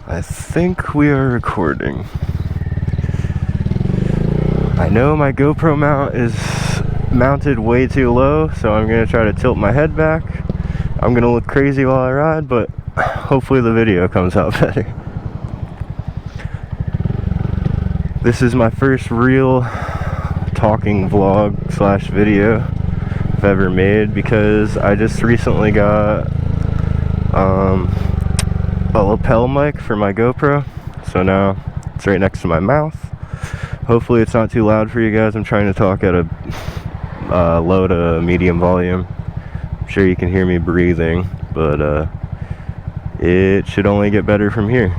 I think we are recording. I know my GoPro mount is mounted way too low, so I'm gonna try to tilt my head back. I'm gonna look crazy while I ride, but hopefully the video comes out better. This is my first real talking vlog slash video I've ever made, because I just recently got a lapel mic for my GoPro, so now it's right next to my mouth. Hopefully it's not too loud for you guys. I'm trying to talk at a low to medium volume. I'm sure you can hear me breathing, but it should only get better from here.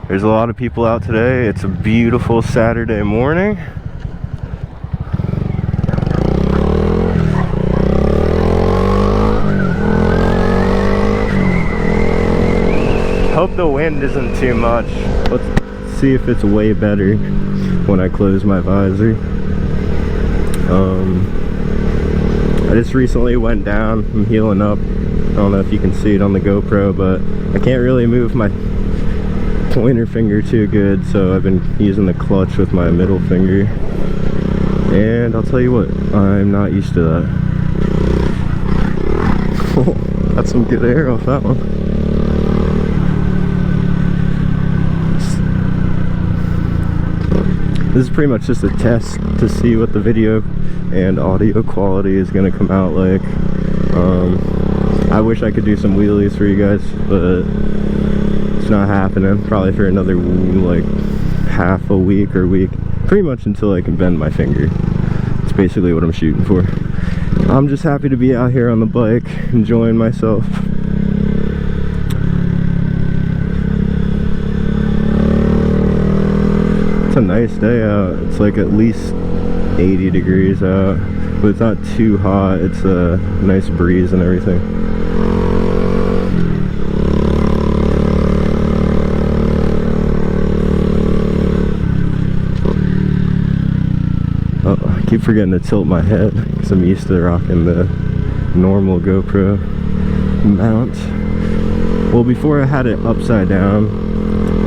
There's a lot of people out today. It's a beautiful Saturday morning. Hope the wind isn't too much. Let's see if it's way better when I close my visor. I just recently went down. I'm healing up. I don't know if you can see it on the GoPro, but I can't really move my pointer finger too good, so I've been using the clutch with my middle finger. And I'll tell you what, I'm not used to that. Got some good air off that one. This is pretty much just a test to see what the video and audio quality is going to come out like. I wish I could do some wheelies for you guys, but it's not happening. Probably for another like half a week or week. Pretty much until I can bend my finger. It's basically what I'm shooting for. I'm just happy to be out here on the bike, enjoying myself. It's a nice day out. It's like at least 80 degrees out, but it's not too hot. It's a nice breeze and everything. Oh, I keep forgetting to tilt my head because I'm used to rocking the normal GoPro mount. Well, before I had it upside down.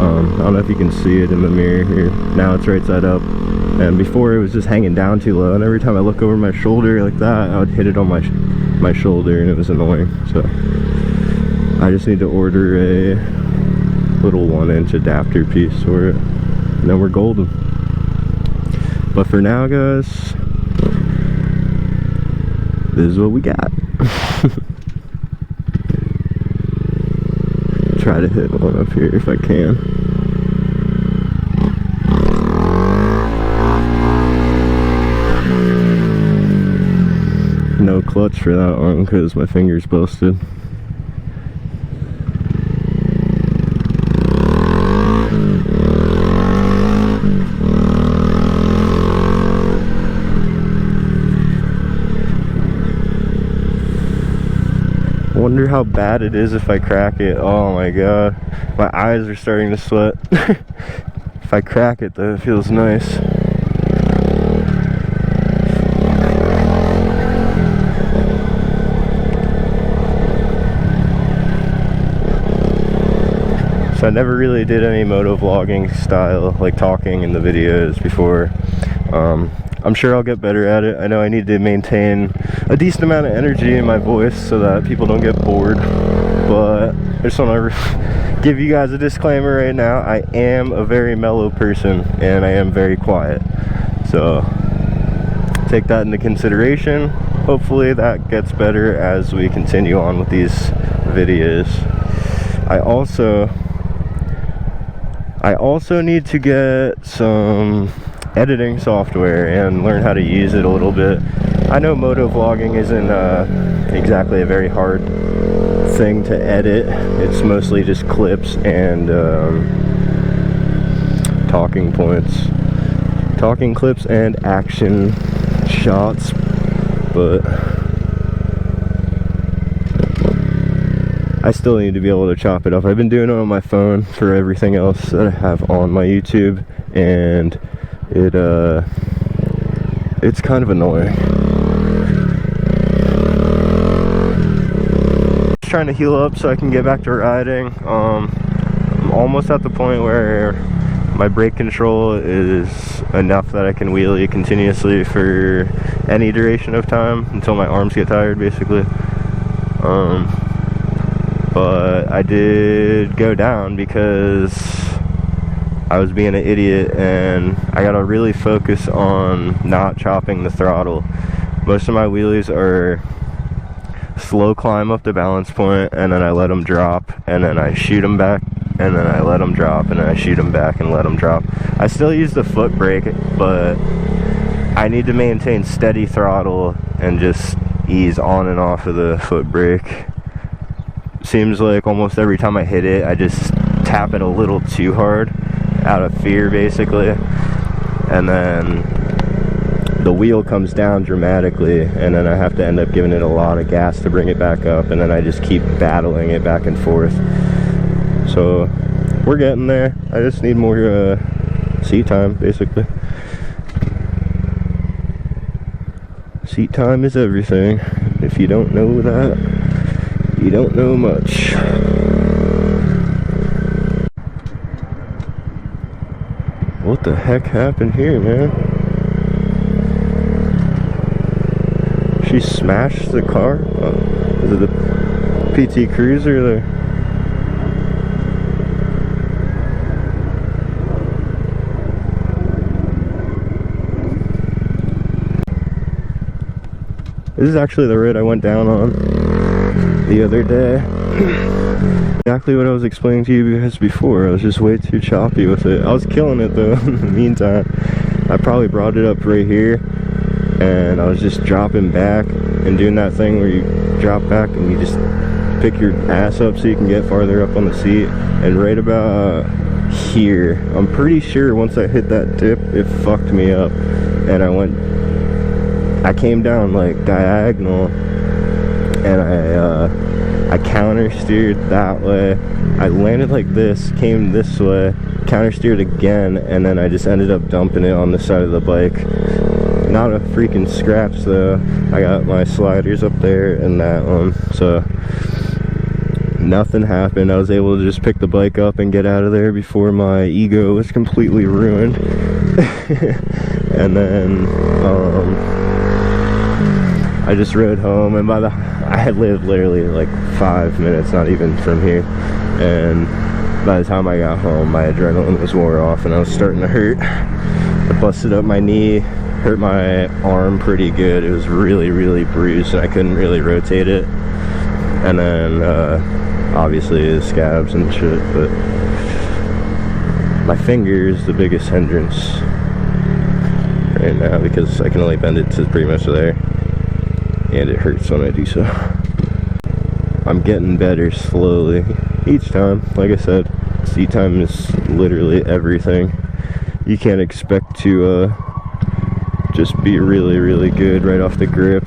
I don't know if you can see it in the mirror here. Now it's right side up. And before it was just hanging down too low, and every time I look over my shoulder like that, I would hit it on my shoulder, and it was annoying. So I just need to order a little 1-inch adapter piece for it, and then we're golden. But for now, guys, this is what we got. Try to hit one up here if I can. No clutch for that one because my finger's busted. Wonder how bad it is if I crack it. Oh my god, my eyes are starting to sweat. If I crack it though, it feels nice. So I never really did any motovlogging style, like talking in the videos before. I'm sure I'll get better at it. I know I need to maintain a decent amount of energy in my voice so that people don't get bored. But I just want to give you guys a disclaimer right now. I am a very mellow person and I am very quiet. So take that into consideration. Hopefully that gets better as we continue on with these videos. I also need to get some editing software and learn how to use it a little bit. I know motovlogging isn't exactly a very hard thing to edit. It's mostly just clips and talking points, talking clips and action shots, but I still need to be able to chop it up. I've been doing it on my phone for everything else that I have on my YouTube, and it's kind of annoying. trying to heal up so I can get back to riding. I'm almost at the point where my brake control is enough that I can wheelie continuously for any duration of time until my arms get tired, basically. But I did go down because I was being an idiot, and I gotta really focus on not chopping the throttle. Most of my wheelies are slow climb up the balance point, and then I let them drop, and then I shoot them back, and then I let them drop, and then I shoot them back and let them drop. I still use the foot brake, but I need to maintain steady throttle and just ease on and off of the foot brake. Seems like almost every time I hit it, I just tap it a little too hard out of fear, basically, and then the wheel comes down dramatically, and then I have to end up giving it a lot of gas to bring it back up, and then I just keep battling it back and forth. So we're getting there. I just need more seat time, basically. Seat time is everything. If you don't know that, you don't know much. What the heck happened here, man? She smashed the car? Oh, is it the PT Cruiser there? This is actually the road I went down on the other day. Exactly what I was explaining to you guys before. I was just way too choppy with it. I was killing it though in the meantime. I probably brought it up right here, and I was just dropping back and doing that thing where you drop back and you just pick your ass up so you can get farther up on the seat. And right about here, I'm pretty sure once I hit that dip, it fucked me up, and I came down like diagonal, and I counter steered that way. I landed like this, came this way, counter steered again, and then I just ended up dumping it on the side of the bike. Not a freaking scratch though. I got my sliders up there and that one, so nothing happened. I was able to just pick the bike up and get out of there before my ego was completely ruined. And then I just rode home, and I lived literally like 5 minutes, not even from here, and by the time I got home, my adrenaline was wore off and I was starting to hurt. I busted up my knee, hurt my arm pretty good. It was really, really bruised, and I couldn't really rotate it. And then obviously the scabs and shit, but my finger is the biggest hindrance right now because I can only bend it to pretty much there, and it hurts when I do so. I'm getting better slowly each time. Like I said, seat time is literally everything. You can't expect to just be really, really good right off the grip.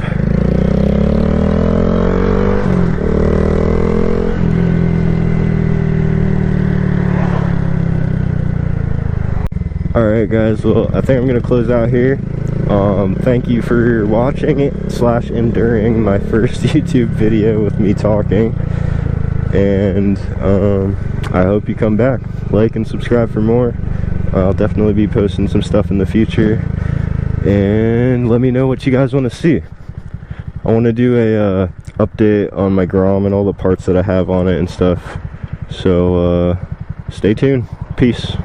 Alright guys, well I think I'm going to close out here. Thank you for watching it / enduring my first YouTube video with me talking, and I hope you come back, like and subscribe for more. I'll definitely be posting some stuff in the future, and let me know what you guys want to see. I want to do a update on my grom and all the parts that I have on it and stuff, so stay tuned. Peace.